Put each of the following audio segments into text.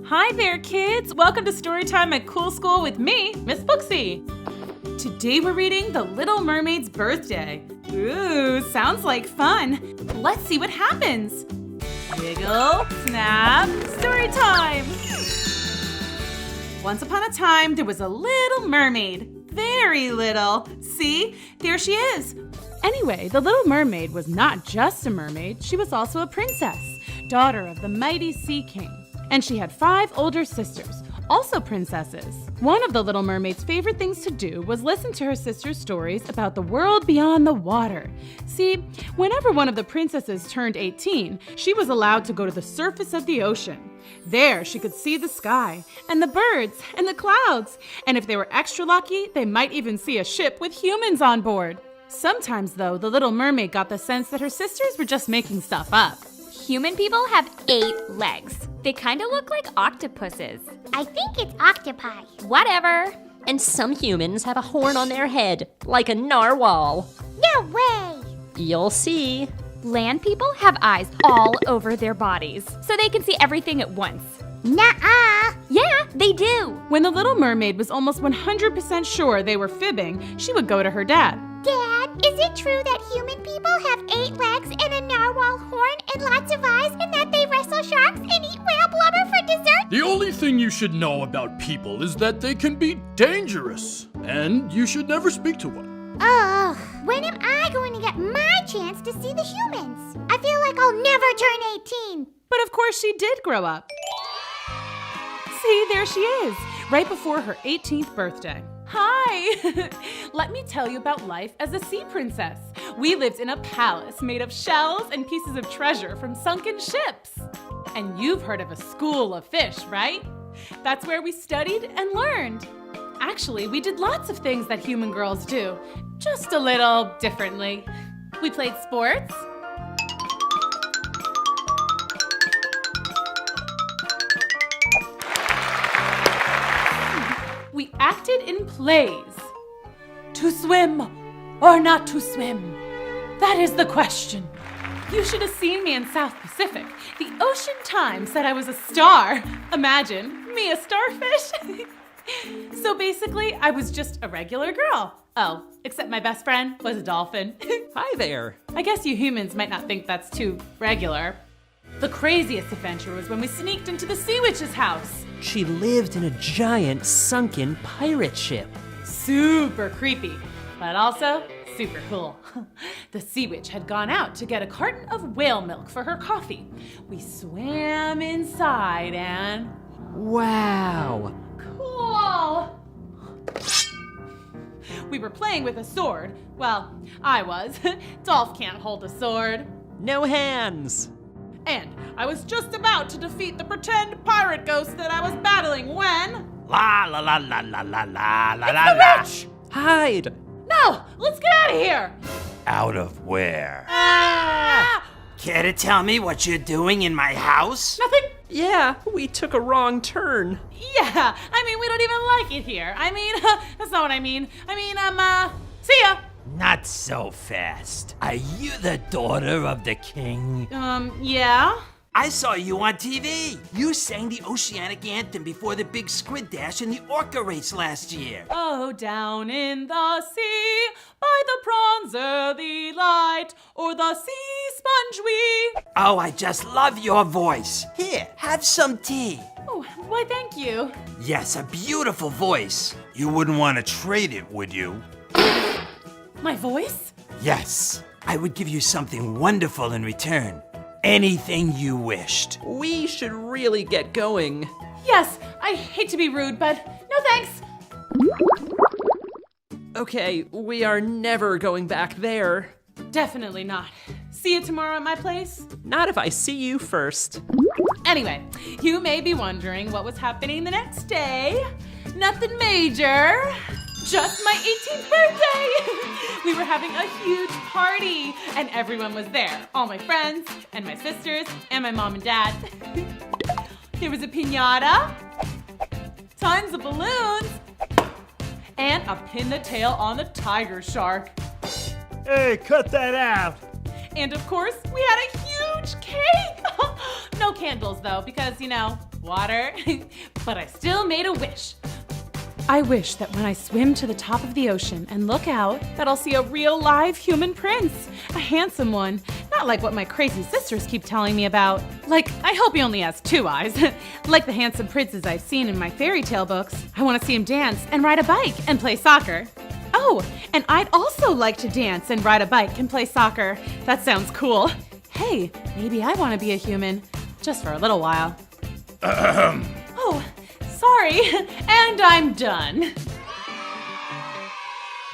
Hi there, kids! Welcome to Storytime at Cool School with me, Miss Booksy. Today we're reading The Little Mermaid's Birthday. Ooh, sounds like fun. Let's see what happens. Wiggle, snap, story time! Once upon a time, there was a little mermaid. Very little. See? There she is. Anyway, the Little Mermaid was not just a mermaid, she was also a princess, daughter of the mighty Sea King. And she had 5 older sisters, also princesses. One of the Little Mermaid's favorite things to do was listen to her sister's stories about the world beyond the water. See, whenever one of the princesses turned 18, she was allowed to go to the surface of the ocean. There, she could see the sky, and the birds, and the clouds. And if they were extra lucky, they might even see a ship with humans on board. Sometimes, though, the Little Mermaid got the sense that her sisters were just making stuff up. Human people have 8 legs. They kind of look like octopuses. I think it's octopi. Whatever. And some humans have a horn on their head, like a narwhal. No way! You'll see. Land people have eyes all over their bodies, so they can see everything at once. Nuh-uh! Yeah, they do. When the Little Mermaid was almost 100% sure they were fibbing, she would go to her dad. Dad, is it true that human people have 8 legs and a narwhal horn and lots of eyes and that they wrestle sharks and eat whale blubber for dessert? The only thing you should know about people is that they can be dangerous, and you should never speak to one. Ugh, when am I going to get my chance to see the humans? I feel like I'll never turn 18. But of course she did grow up. See, there she is, right before her 18th birthday. Hi! Let me tell you about life as a sea princess. We lived in a palace made of shells and pieces of treasure from sunken ships. And you've heard of a school of fish, right? That's where we studied and learned. Actually, we did lots of things that human girls do, just a little differently. We played sports. We acted in plays. To swim or not to swim? That is the question. You should have seen me in South Pacific. The Ocean Times said I was a star. Imagine, me a starfish. So basically, I was just a regular girl. Oh, except my best friend was a dolphin. Hi there. I guess you humans might not think that's too regular. The craziest adventure was when we sneaked into the Sea Witch's house. She lived in a giant sunken pirate ship. Super creepy, but also super cool. The Sea Witch had gone out to get a carton of whale milk for her coffee. We swam inside and... Wow. Cool! We were playing with a sword. Well, I was. Dolph can't hold a sword. No hands. And I was just about to defeat the pretend pirate ghost that I was battling when... La la la la la la la la It's la the la. witch! Hide. No! Let's get out of here! Out of where? Ah! Care to tell me what you're doing in my house? Nothing. Yeah, we took a wrong turn. Yeah, I mean, we don't even like it here. I mean, that's not what I mean. I mean, see ya. Not so fast. Are you the daughter of the king? Yeah? I saw you on TV. You sang the Oceanic Anthem before the big squid dash in the orca race last year. Oh, down in the sea, by the prawns early light, or the sea sponge we... Oh, I just love your voice. Here, have some tea. Oh, why, thank you. Yes, a beautiful voice. You wouldn't want to trade it, would you? My voice? Yes, I would give you something wonderful in return. Anything you wished. We should really get going. Yes, I hate to be rude, but no thanks. Okay, we are never going back there. Definitely not. See you tomorrow at my place? Not if I see you first. Anyway, you may be wondering what was happening the next day. Nothing major. Just my 18th birthday! We were having a huge party, and everyone was there. All my friends, and my sisters, and my mom and dad. There was a piñata, tons of balloons, and a pin the tail on the tiger shark. Hey, cut that out! And of course, we had a huge cake! No candles though, because, you know, water, but I still made a wish. I wish that when I swim to the top of the ocean and look out, that I'll see a real live human prince. A handsome one. Not like what my crazy sisters keep telling me about. Like, I hope he only has 2 eyes. Like the handsome princes I've seen in my fairy tale books. I want to see him dance and ride a bike and play soccer. Oh, and I'd also like to dance and ride a bike and play soccer. That sounds cool. Hey, maybe I want to be a human. Just for a little while. Oh, sorry. And I'm done.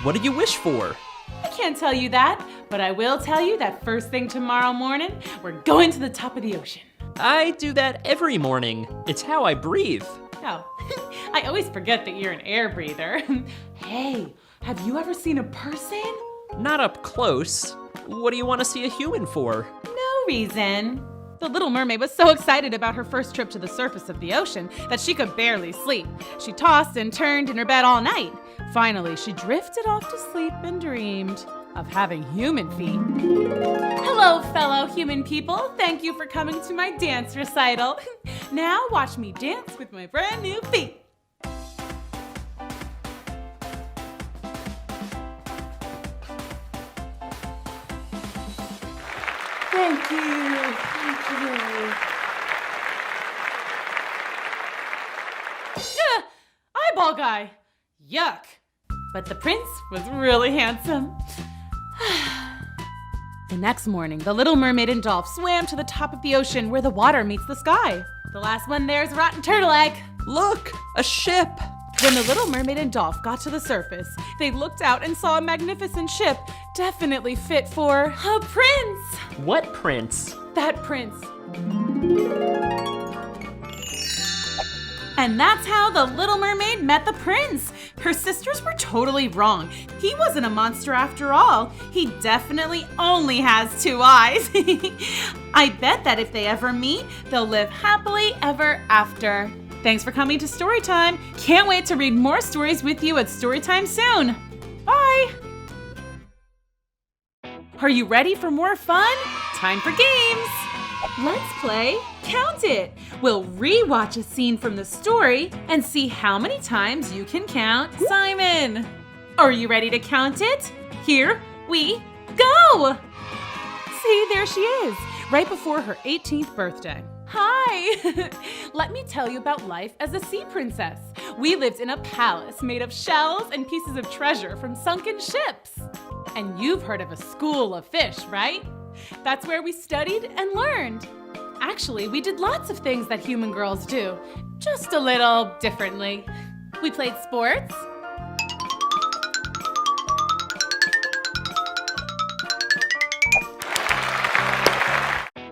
What did you wish for? I can't tell you that, but I will tell you that first thing tomorrow morning, we're going to the top of the ocean. I do that every morning. It's how I breathe. Oh, I always forget that you're an air breather. Hey, have you ever seen a person? Not up close. What do you want to see a human for? No reason. The Little Mermaid was so excited about her first trip to the surface of the ocean that she could barely sleep. She tossed and turned in her bed all night. Finally, she drifted off to sleep and dreamed of having human feet. Hello, fellow human people. Thank you for coming to my dance recital. Now watch me dance with my brand new feet. Thank you. Eyeball guy. Yuck. But the prince was really handsome. The next morning, the Little Mermaid and Dolph swam to the top of the ocean where the water meets the sky. The last one there's rotten turtle egg. Look, a ship. When the Little Mermaid and Dolph got to the surface, they looked out and saw a magnificent ship, definitely fit for a prince. What prince? That prince. And that's how the Little Mermaid met the prince. Her sisters were totally wrong. He wasn't a monster after all. He definitely only has 2 eyes. I bet that if they ever meet, they'll live happily ever after. Thanks for coming to Storytime. Can't wait to read more stories with you at Storytime soon. Bye. Are you ready for more fun? Time for games. Let's play Count It. We'll re-watch a scene from the story and see how many times you can count Simon. Are you ready to count it? Here we go. See, there she is, right before her 18th birthday. Hi! Let me tell you about life as a sea princess. We lived in a palace made of shells and pieces of treasure from sunken ships. And you've heard of a school of fish, right? That's where we studied and learned. Actually, we did lots of things that human girls do, just a little differently. We played sports.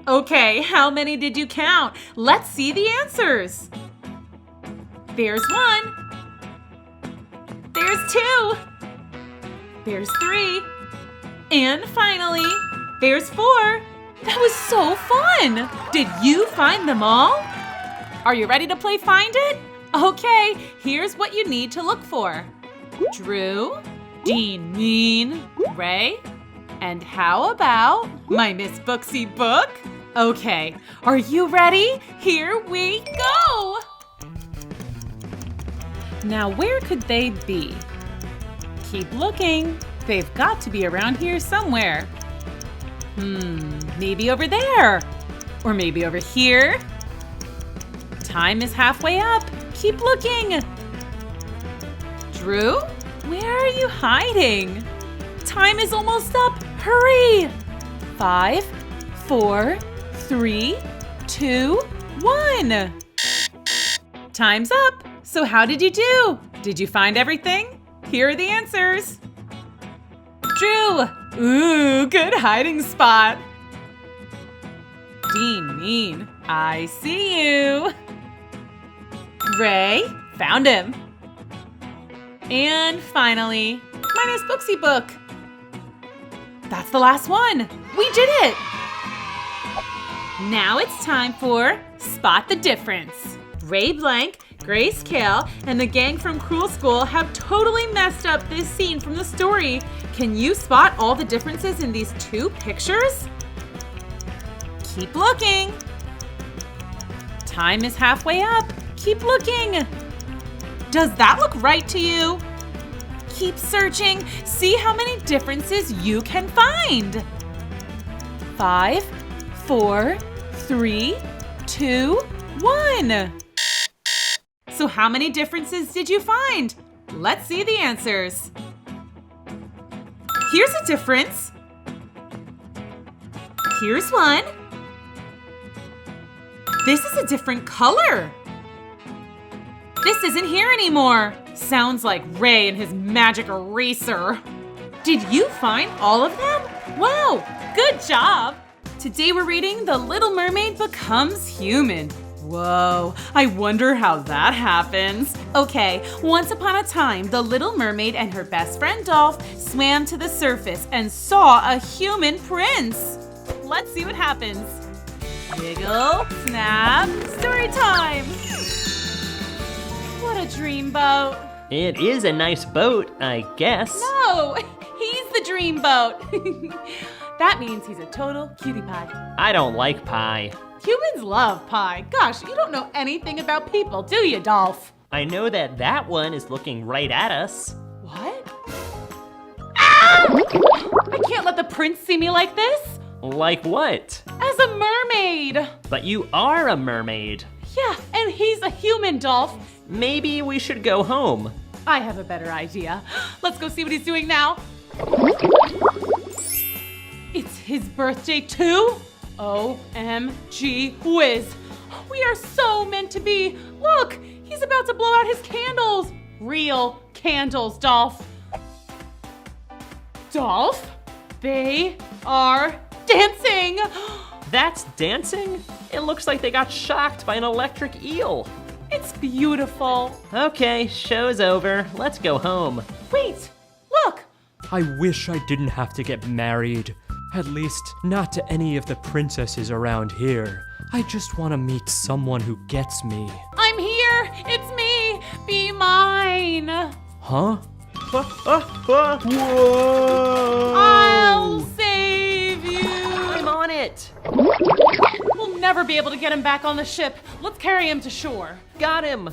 Okay, how many did you count? Let's see the answers. There's 1. There's 2. There's 3. And finally, there's 4. That was so fun! Did you find them all? Are you ready to play Find It? Okay, here's what you need to look for. Drew, Dean Mean, Ray, and how about my Miss Booksy book? Okay, are you ready? Here we go! Now where could they be? Keep looking. They've got to be around here somewhere. Maybe over there. Or maybe over here. Time is halfway up. Keep looking. Drew, where are you hiding? Time is almost up. Hurry. 5, 4, 3, 2, 1. Time's up. So how did you do? Did you find everything? Here are the answers. Drew, ooh, good hiding spot. Dean Mean, I see you. Ray, found him. And finally, my Miss Booksy book. That's the last one. We did it. Now it's time for Spot the Difference. Ray Blank, Grace Kale, and the gang from Cruel School have totally messed up this scene from the story. Can you spot all the differences in these 2 pictures? Keep looking. time is halfway up. Keep looking. Does that look right to you? Keep searching. See how many differences you can find. 5, 4, 3, 2, 1. So how many differences did you find? Let's see the answers. Here's a difference. Here's one. This is a different color. This isn't here anymore. Sounds like Ray and his magic eraser. Did you find all of them? Wow, good job. Today we're reading The Little Mermaid Becomes Human. Whoa, I wonder how that happens. Okay, once upon a time, the Little Mermaid and her best friend Dolph swam to the surface and saw a human prince. Let's see what happens. Wiggle, snap, story time. What a dreamboat. It is a nice boat, I guess. No, he's the dreamboat. That means he's a total cutie pie. I don't like pie. Humans love pie. Gosh, you don't know anything about people, do you, Dolph? I know that one is looking right at us. What? Ah! I can't let the prince see me like this. Like what? As a mermaid. But you are a mermaid. Yeah, and he's a human, Dolph. Maybe we should go home. I have a better idea. Let's go see what he's doing now. It's his birthday too? OMG whiz. We are so meant to be. Look, he's about to blow out his candles. Real candles, Dolph. Dolph, they are dancing. That's dancing? It looks like they got shocked by an electric eel. It's beautiful. Okay, show's over. Let's go home. Wait, look. I wish I didn't have to get married. At least, not to any of the princesses around here. I just want to meet someone who gets me. I'm here. It's me. Be mine. Huh? Whoa! I'll save you. I'm on it. We'll never be able to get him back on the ship. Let's carry him to shore. Got him.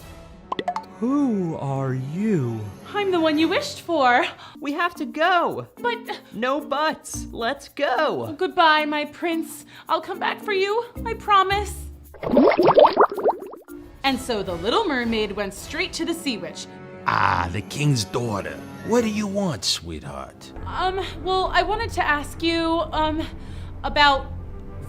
Who are you? I'm the one you wished for. We have to go. But No buts. Let's go. goodbye, my prince. I'll come back for you. I promise. And so the Little Mermaid went straight to the Sea Witch. Ah, the king's daughter. What do you want, sweetheart? Well, I wanted to ask you, about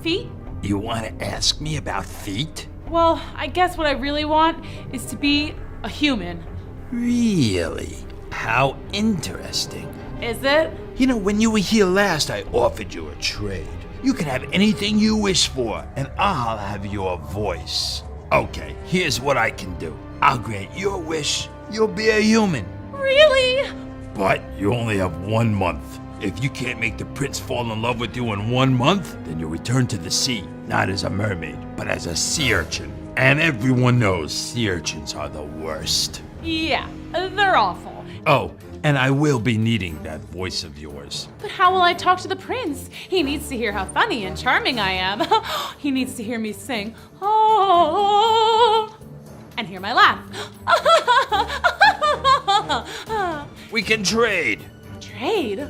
feet? You want to ask me about feet? Well, I guess what I really want is to be a human. Really? How interesting. Is it? You know, when you were here last, I offered you a trade. You can have anything you wish for, and I'll have your voice. Okay, here's what I can do. I'll grant your wish. You'll be a human. Really? But you only have 1 month. If you can't make the prince fall in love with you in 1 month, then you'll return to the sea, not as a mermaid, but as a sea urchin. And everyone knows sea urchins are the worst. Yeah, they're awful. Oh, and I will be needing that voice of yours. But how will I talk to the prince? He needs to hear how funny and charming I am. He needs to hear me sing, oh, and hear my laugh. We can trade. Trade?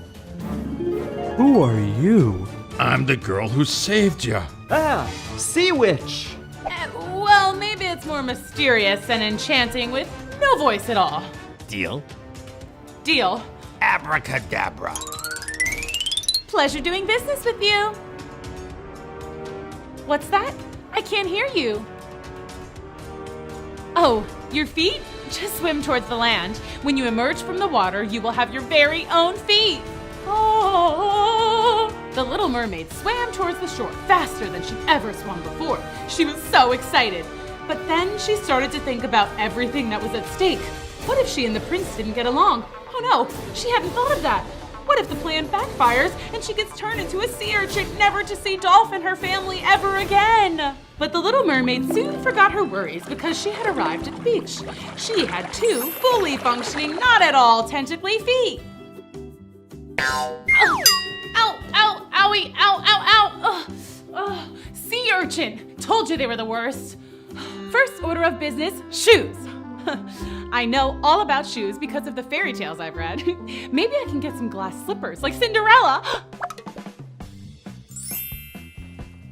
Who are you? I'm the girl who saved you. Ah, Sea Witch. Well, maybe it's more mysterious and enchanting with no voice at all. Deal? Deal. Abracadabra. Pleasure doing business with you. What's that? I can't hear you. Oh, your feet? Just swim towards the land. When you emerge from the water, you will have your very own feet. Oh! The Little Mermaid swam towards the shore faster than she'd ever swum before. She was so excited. But then she started to think about everything that was at stake. What if she and the prince didn't get along? Oh no, she hadn't thought of that. What if the plan backfires and she gets turned into a sea urchin, never to see Dolph and her family ever again? But the Little Mermaid soon forgot her worries because she had arrived at the beach. She had 2 fully functioning, not at all tentacly feet. Ow, ow, ow, owie, ow, ow, ow. Sea urchin. Told you they were the worst. First order of business, shoes. I know all about shoes because of the fairy tales I've read. Maybe I can get some glass slippers like Cinderella.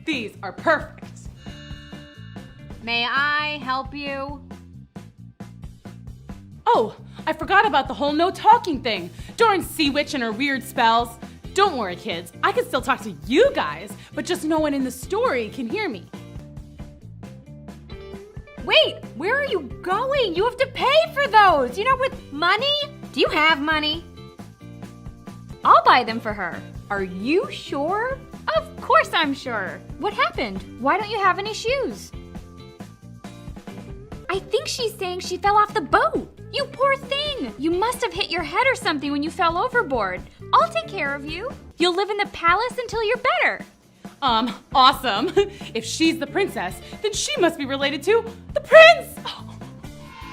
These are perfect. May I help you? Oh, I forgot about the whole no talking thing. Darn sea witch and her weird spells. Don't worry, kids. I can still talk to you guys, but just no one in the story can hear me. Wait, where are you going? You have to pay for those. With money? Do you have money? I'll buy them for her. Are you sure? Of course I'm sure. What happened? Why don't you have any shoes? I think she's saying she fell off the boat. You poor thing. You must have hit your head or something when you fell overboard. I'll take care of you. You'll live in the palace until you're better. Awesome. If she's the princess, then she must be related to the prince. Oh.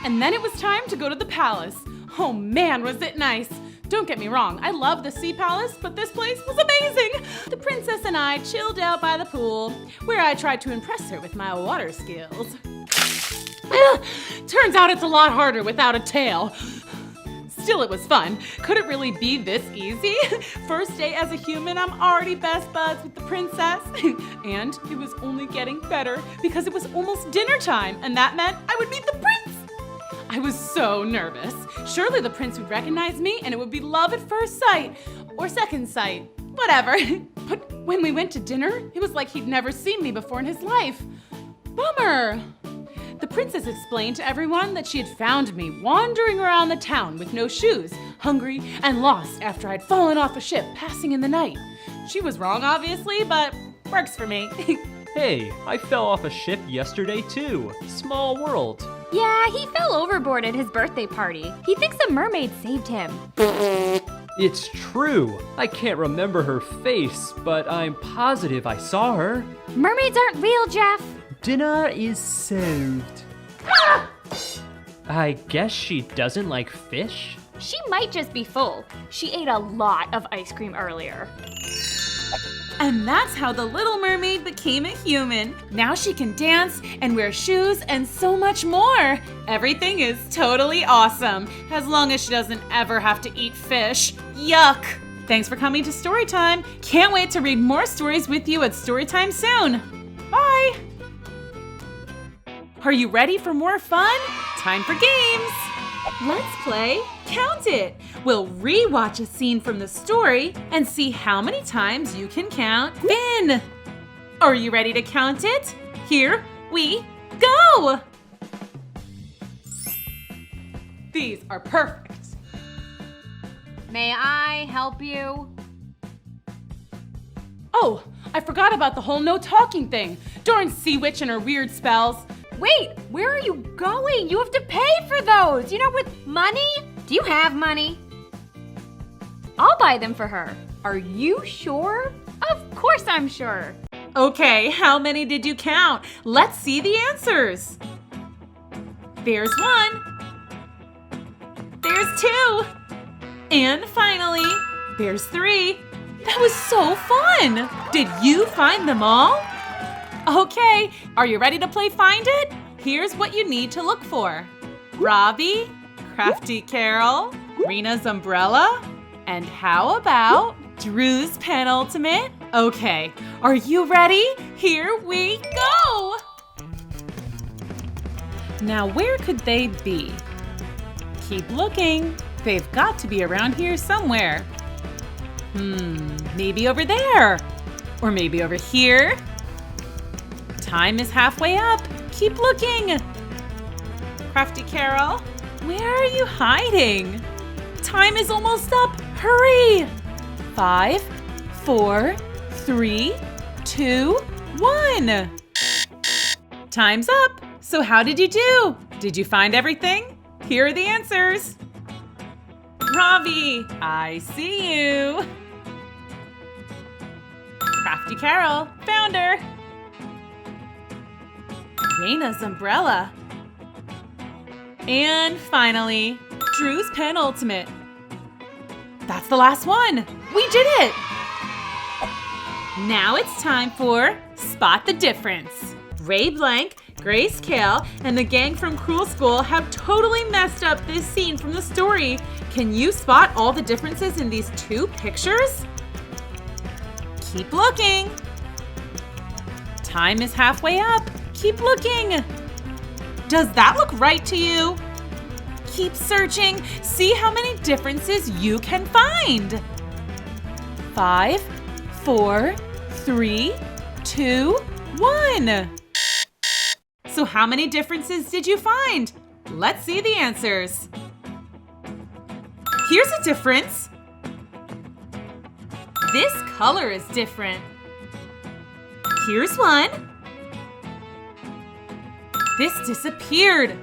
And then it was time to go to the palace. Oh man, was it nice. Don't get me wrong, I love the sea palace, but this place was amazing. The princess and I chilled out by the pool, where I tried to impress her with my water skills. Turns out it's a lot harder without a tail. Still, it was fun. Could it really be this easy? First day as a human, I'm already best buds with the princess. And it was only getting better because it was almost dinner time, and that meant I would meet the prince. I was so nervous. Surely the prince would recognize me and it would be love at first sight. Or second sight. Whatever. But when we went to dinner, it was like he'd never seen me before in his life. Bummer. The princess explained to everyone that she had found me wandering around the town with no shoes, hungry and lost after I'd fallen off a ship passing in the night. She was wrong, obviously, but works for me. Hey, I fell off a ship yesterday too. Small world. Yeah, he fell overboard at his birthday party. He thinks a mermaid saved him. It's true. I can't remember her face, but I'm positive I saw her. Mermaids aren't real, Jeff. Dinner is served. I guess she doesn't like fish? She might just be full. She ate a lot of ice cream earlier. And that's how the Little Mermaid became a human. Now she can dance and wear shoes and so much more. Everything is totally awesome, as long as she doesn't ever have to eat fish. Yuck! Thanks for coming to Storytime. Can't wait to read more stories with you at Storytime soon. Bye! Are you ready for more fun? Time for games! Let's play Count It. We'll re-watch a scene from the story and see how many times you can count Finn. Are you ready to count it? Here we go! These are perfect. May I help you? Oh, I forgot about the whole no talking thing. Darn sea witch and her weird spells. Wait, where are you going? You have to pay for those. With money? Do you have money? I'll buy them for her. Are you sure? Of course I'm sure. Okay, how many did you count? Let's see the answers. There's 1. There's 2. And finally, there's 3. That was so fun! Did you find them all? Okay, are you ready to play Find It? Here's what you need to look for. Robbie, Crafty Carol, Rena's umbrella, and how about Drew's penultimate? Okay, are you ready? Here we go! Now where could they be? Keep looking. They've got to be around here somewhere. Maybe over there. Or maybe over here. Time is halfway up. Keep looking. Crafty Carol, where are you hiding? Time is almost up. Hurry. 5, 4, 3, 2, 1. Time's up. So how did you do? Did you find everything? Here are the answers. Ravi, I see you. Crafty Carol, found her. Rena's umbrella. And finally, Drew's penultimate. That's the last one. We did it! Now it's time for Spot the Difference. Ray Blank, Grayscale and the gang from Cruel School have totally messed up this scene from the story. Can you spot all the differences in these two pictures? Keep looking. Time is halfway up. Keep looking. Does that look right to you? Keep searching. See how many differences you can find. 5, 4, 3, 2, 1. So how many differences did you find? Let's see the answers. Here's a difference. This color is different. Here's one. This disappeared.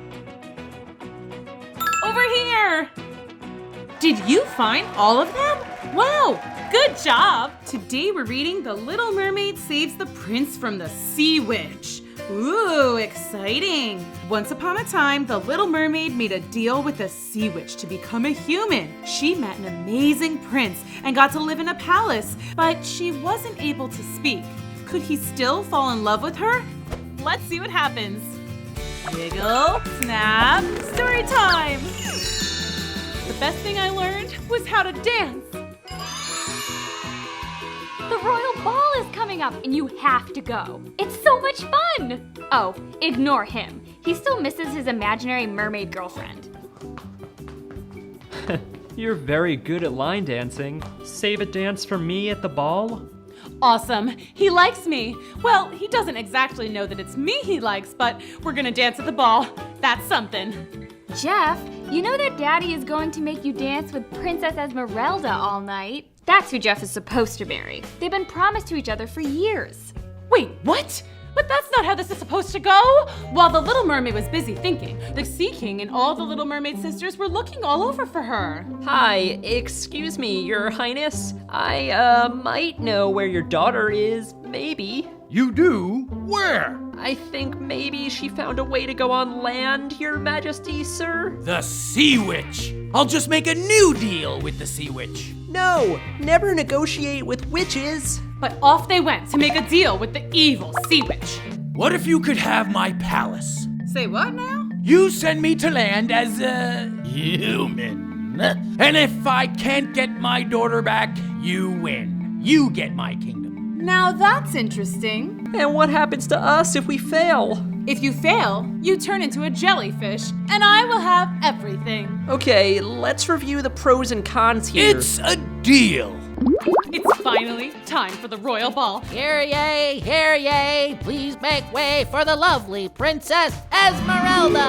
Over here. Did you find all of them? Wow, good job. Today we're reading The Little Mermaid Saves the Prince from the Sea Witch. Ooh, exciting. Once upon a time, the Little Mermaid made a deal with the Sea Witch to become a human. She met an amazing prince and got to live in a palace, but she wasn't able to speak. Could he still fall in love with her? Let's see what happens. Wiggle, snap, story time. The best thing I learned was how to dance. The royal ball is coming up and you have to go. It's so much fun! Oh, ignore him. He still misses his imaginary mermaid girlfriend. You're very good at line dancing. Save a dance for me at the ball? Awesome. He likes me. Well, he doesn't exactly know that it's me he likes, but we're gonna dance at the ball. That's something. Jeff, you know that Daddy is going to make you dance with Princess Esmeralda all night? That's who Jeff is supposed to marry. They've been promised to each other for years. Wait, what? But that's not how this is supposed to go. While the Little Mermaid was busy thinking, the Sea King and all the Little Mermaid sisters were looking all over for her. Hi, excuse me, Your Highness. I might know where your daughter is, maybe. You do? Where? I think maybe she found a way to go on land, Your Majesty, sir. The Sea Witch! I'll just make a new deal with the Sea Witch. No, never negotiate with witches. But off they went to make a deal with the evil Sea Witch. What if you could have my palace? Say what now? You send me to land as a human. And if I can't get my daughter back, you win. You get my kingdom. Now that's interesting. And what happens to us if we fail? If you fail, you turn into a jellyfish, and I will have everything. Okay, let's review the pros and cons here. It's a deal. It's finally time for the royal ball. Hear ye, please make way for the lovely Princess Esmeralda.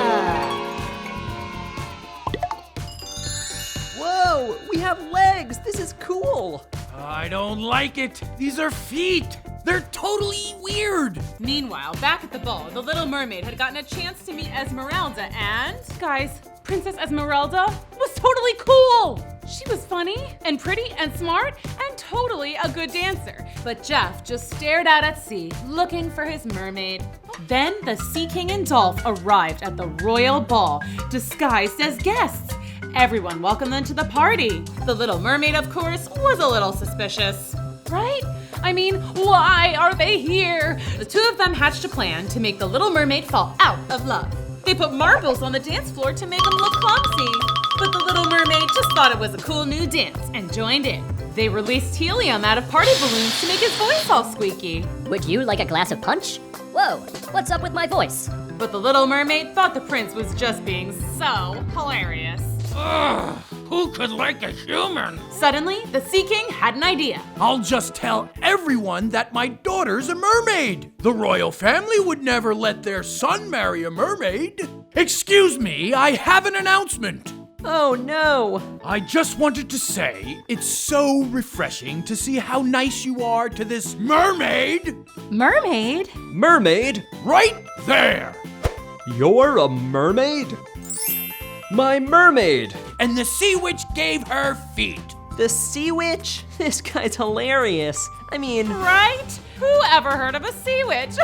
Whoa, we have legs. This is cool. I don't like it. These are feet. They're totally weird. Meanwhile, back at the ball, the Little Mermaid had gotten a chance to meet Esmeralda and... Guys, Princess Esmeralda was totally cool. She was funny and pretty and smart and totally a good dancer. But Jeff just stared out at sea, looking for his mermaid. Then the Sea King and Dolph arrived at the royal ball, disguised as guests. Everyone welcomed them to the party. The Little Mermaid, of course, was a little suspicious. Right? I mean, why are they here? The two of them hatched a plan to make the Little Mermaid fall out of love. They put marbles on the dance floor to make them look clumsy. But the Little Mermaid just thought it was a cool new dance and joined in. They released helium out of party balloons to make his voice all squeaky. Would you like a glass of punch? Whoa, what's up with my voice? But the Little Mermaid thought the prince was just being so hilarious. Ugh, who could like a human? Suddenly, the Sea King had an idea. I'll just tell everyone that my daughter's a mermaid. The royal family would never let their son marry a mermaid. Excuse me, I have an announcement. Oh no. I just wanted to say, it's so refreshing to see how nice you are to this mermaid. Mermaid? Mermaid? Right there. You're a mermaid? My mermaid! And the Sea Witch gave her feet. The Sea Witch? This guy's hilarious. I mean... Right? Who ever heard of a Sea Witch?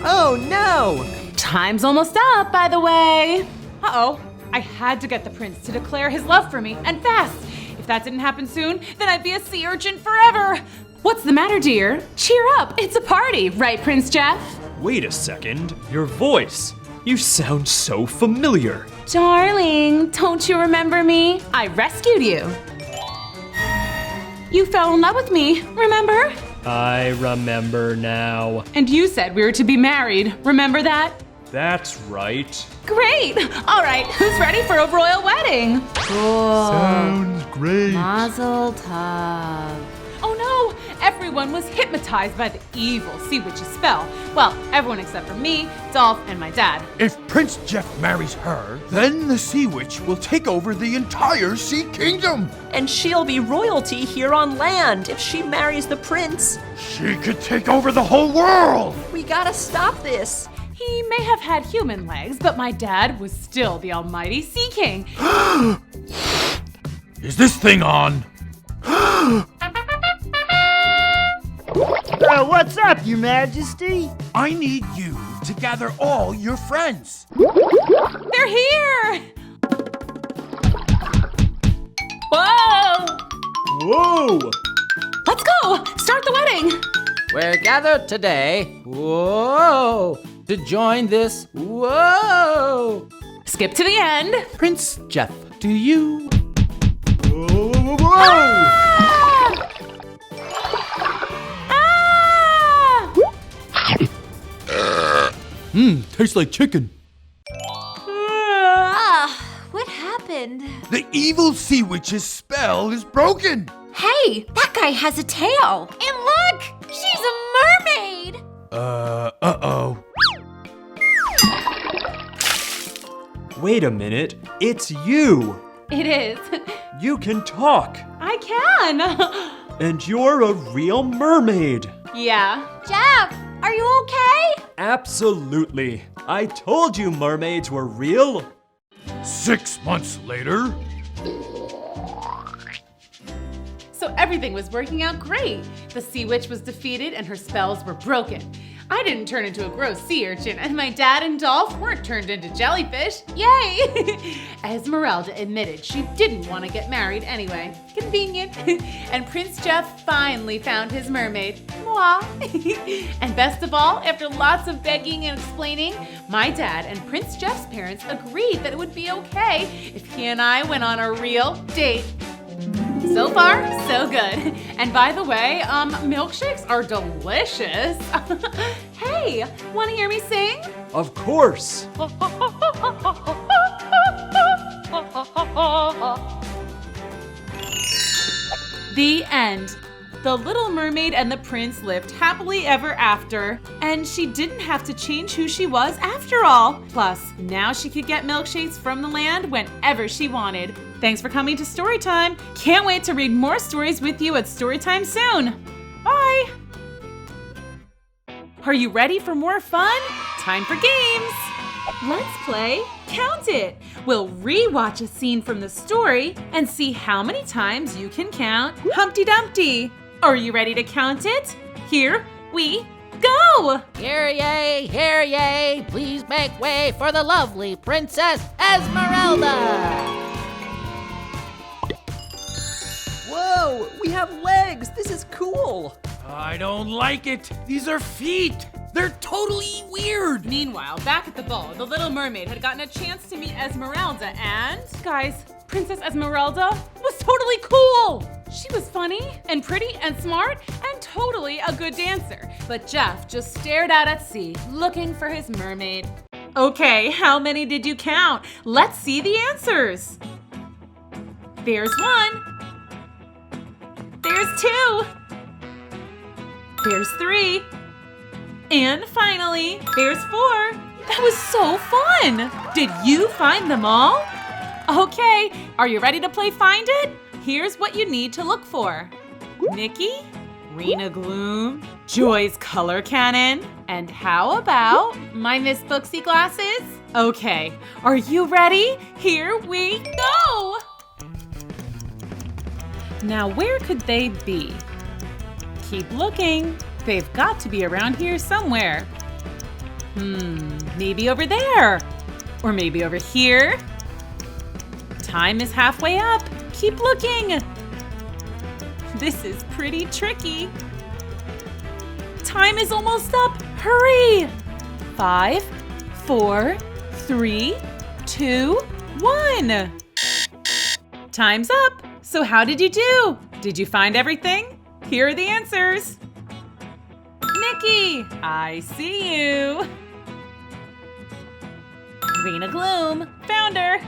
Oh no! Time's almost up, by the way. Uh-oh. I had to get the prince to declare his love for me, and fast. If that didn't happen soon, then I'd be a sea urchin forever. What's the matter, dear? Cheer up, it's a party, right, Prince Jeff? Wait a second. Your voice. You sound so familiar. Darling, don't you remember me? I rescued you. You fell in love with me, remember? I remember now. And you said we were to be married, remember that? That's right. Great! All right, who's ready for a royal wedding? Sounds great. Mazel tov. Oh no! Everyone was hypnotized by the evil sea witch's spell. Well, everyone except for me, Dolph, and my dad. If Prince Jeff marries her, then the Sea Witch will take over the entire Sea Kingdom. And she'll be royalty here on land if she marries the prince. She could take over the whole world. We gotta stop this. He may have had human legs, but my dad was still the almighty Sea King. Is this thing on? What's up, Your Majesty? I need you to gather all your friends. They're here! Whoa! Whoa! Let's go! Start the wedding! We're gathered today, whoa, to join this, whoa. Skip to the end. Prince Jeff, do you? Whoa! Ah! Tastes like chicken. What happened? The evil Sea Witch's spell is broken. Hey, that guy has a tail. And look, she's a mermaid. Uh-oh. Wait a minute. It's you. It is. You can talk. I can. And you're a real mermaid. Yeah. Jeff, are you okay? Absolutely. I told you mermaids were real. 6 months later. So everything was working out great. The sea witch was defeated and her spells were broken. I didn't turn into a gross sea urchin, and my dad and Dolph weren't turned into jellyfish. Yay! Esmeralda admitted she didn't want to get married anyway. Convenient. And Prince Jeff finally found his mermaid. Moi. And best of all, after lots of begging and explaining, my dad and Prince Jeff's parents agreed that it would be okay if he and I went on a real date. So far, so good. And by the way, milkshakes are delicious. Hey, want to hear me sing? Of course. The end. The Little Mermaid and the Prince lived happily ever after, and she didn't have to change who she was after all. Plus, now she could get milkshakes from the land whenever she wanted. Thanks for coming to Storytime. Can't wait to read more stories with you at Storytime soon. Bye! Are you ready for more fun? Time for games! Let's play Count It. We'll re-watch a scene from the story and see how many times you can count Humpty Dumpty. Are you ready to count it? Here we go! Hear ye, please make way for the lovely Princess Esmeralda. Whoa, we have legs. This is cool. I don't like it. These are feet. They're totally weird. Meanwhile, back at the ball, the Little Mermaid had gotten a chance to meet Esmeralda and... Guys, Princess Esmeralda was totally cool! She was funny and pretty and smart and totally a good dancer. But Jeff just stared out at sea, looking for his mermaid. Okay, how many did you count? Let's see the answers. There's one. There's two. There's three. And finally, there's four. That was so fun! Did you find them all? Okay, are you ready to play Find It? Here's what you need to look for. Nikki, Rena Gloom, Joy's color cannon, and how about my Miss Booksy glasses? Okay, are you ready? Here we go! Now where could they be? Keep looking. They've got to be around here somewhere. Maybe over there. Or maybe over here. Time is halfway up. Keep looking. This is pretty tricky. Time is almost up. Hurry! 5, 4, 3, 2, 1. Time's up. So how did you do? Did you find everything? Here are the answers. Nikki, I see you. Rena Gloom, found her.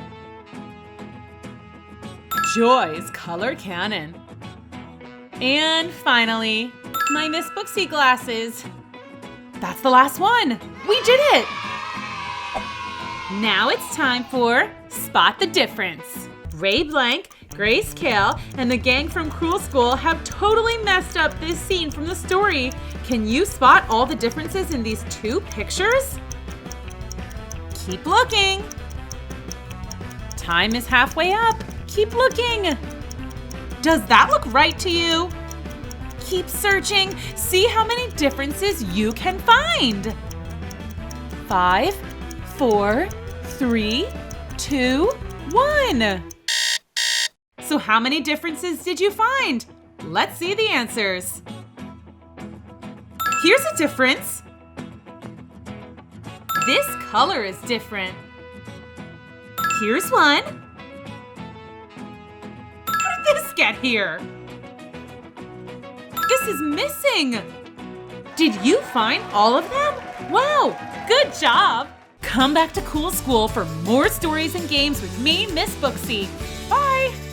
Joy's color canon. And finally, my Miss Booksy glasses. That's the last one. We did it. Now it's time for Spot the Difference. Ray Blank, Grace Kale, and the gang from Cruel School have totally messed up this scene from the story. Can you spot all the differences in these two pictures? Keep looking. Time is halfway up. Keep looking. Does that look right to you? Keep searching. See how many differences you can find. 5, 4, 3, 2, 1. So how many differences did you find? Let's see the answers. Here's a difference. This color is different. Here's one. How did this get here? This is missing. Did you find all of them? Wow, good job. Come back to Cool School for more stories and games with me, Miss Booksy. Bye.